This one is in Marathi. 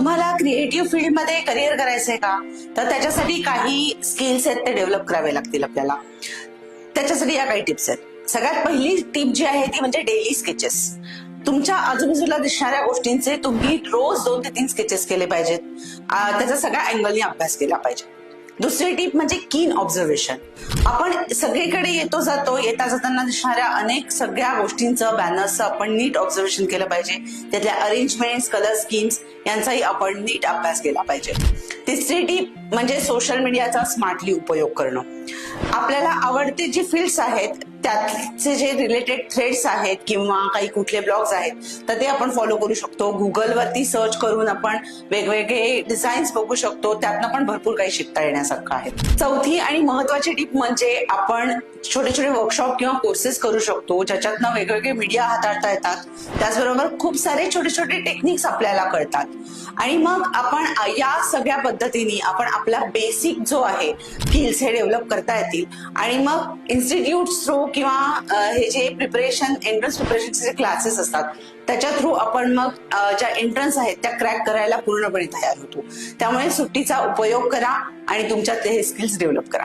तुम्हाला क्रिएटिव्ह फील्डमध्ये करिअर करायचंय का, तर त्याच्यासाठी काही स्किल्स आहेत ते डेव्हलप करावे लागतील आपल्याला. त्याच्यासाठी या काही टिप्स आहेत. सगळ्यात पहिली टिप जी आहे ती म्हणजे डेली स्केचेस. तुमच्या आजूबाजूला दिसणाऱ्या गोष्टींचे तुम्ही रोज 2 ते 3 स्केचेस केले पाहिजेत. त्याचा सगळ्या अँगलनी अभ्यास केला पाहिजे. दुसरी टीप म्हणजे कीन ऑब्झर्वेशन. आपण सगळीकडे येतो जातो, येता जाताना दिसणाऱ्या अनेक सगळ्या गोष्टींचं, बॅनर्सचं आपण नीट ऑब्झर्वेशन केलं पाहिजे. त्यातल्या अरेंजमेंट्स, कलर स्कीम्स यांचाही आपण नीट अभ्यास केला पाहिजे. तिसरी टीप म्हणजे सोशल मीडियाचा स्मार्टली उपयोग करणं. आपल्याला आवडते जे फील्ड्स आहेत त्याचे जे रिलेटेड थ्रेड्स आहेत किंवा काही कुठले ब्लॉग्स आहेत तर ते आपण फॉलो करू शकतो. गुगलवरती सर्च करून आपण वेगवेगळे डिझाईन्स बघू शकतो. त्यातनं पण भरपूर काही शिकता येण्यासारखं आहे. चौथी आणि महत्वाची टिप म्हणजे आपण छोटे छोटे वर्कशॉप किंवा कोर्सेस करू शकतो ज्याच्यातनं वेगवेगळे मीडिया हाताळता येतात. त्याचबरोबर खूप सारे छोटे छोटे टेक्निक्स आपल्याला कळतात आणि मग आपण या सगळ्या पद्धतीने आपण आपला बेसिक जो आहे स्किल्स हे डेव्हलप करता येतील. आणि मग इन्स्टिट्यूट थ्रू किंवा हे जे प्रिपरेशन, एंट्रन्स प्रिपरेशनचे जे क्लासेस असतात त्याच्या थ्रू आपण मग ज्या एंट्रन्स आहेत त्या क्रॅक करायला पूर्णपणे तयार होतो. त्यामुळे सुट्टीचा उपयोग करा आणि तुमच्यात हे स्किल्स डेव्हलप करा.